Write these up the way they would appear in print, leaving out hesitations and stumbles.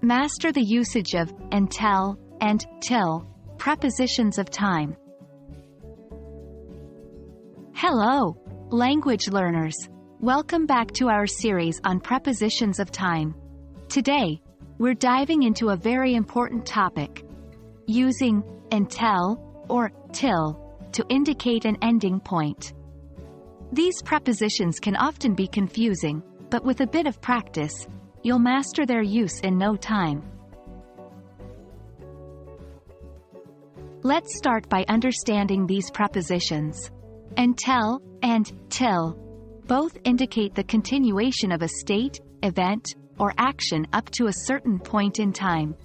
Master the usage of until and till, prepositions of time. Hello, language learners. Welcome back to our series on prepositions of time. Today, we're diving into a very important topic, using until or till to indicate an ending point. These prepositions can often be confusing, but with a bit of practice, you'll master their use in no time. Let's start by understanding these prepositions. Until and till both indicate the continuation of a state, event, or action up to a certain point in time.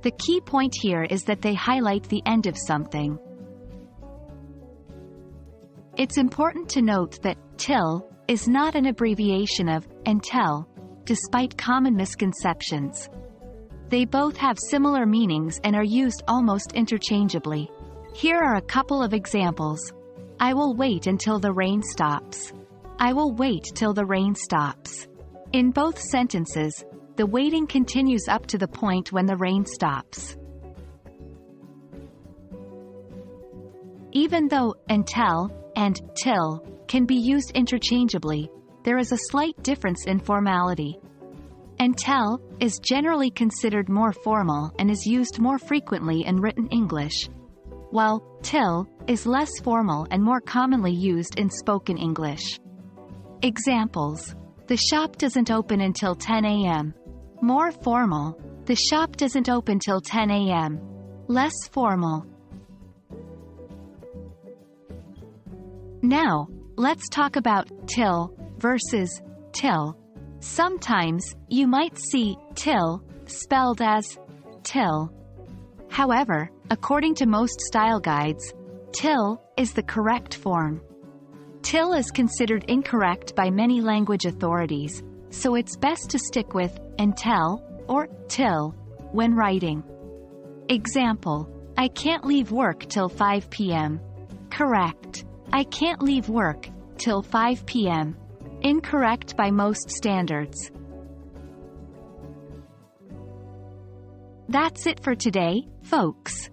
The key point here is that they highlight the end of something. It's important to note that till is not an abbreviation of until, despite common misconceptions. They both have similar meanings and are used almost interchangeably. Here are a couple of examples. I will wait until the rain stops. I will wait till the rain stops. In both sentences, the waiting continues up to the point when the rain stops. Even though until and till can be used interchangeably, there is a slight difference in formality. Until is generally considered more formal and is used more frequently in written English, while till is less formal and more commonly used in spoken English. Examples: the shop doesn't open until 10 a.m. More formal, the shop doesn't open till 10 a.m. Less formal. Now, let's talk about till versus till. Sometimes, you might see till spelled as till. However, according to most style guides, till is the correct form. Till is considered incorrect by many language authorities, so it's best to stick with until or till when writing. Example: I can't leave work till 5 p.m. Correct. I can't leave work till 5 p.m. Incorrect by most standards. That's it for today, folks.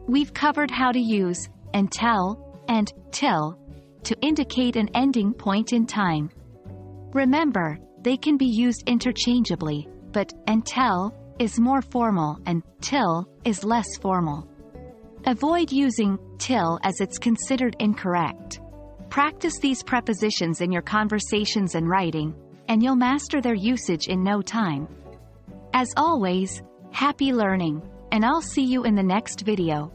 We've covered how to use until and till to indicate an ending point in time. Remember, they can be used interchangeably, but until is more formal and till is less formal. Avoid using till as it's considered incorrect. Practice these prepositions in your conversations and writing, and you'll master their usage in no time. As always, happy learning, and I'll see you in the next video.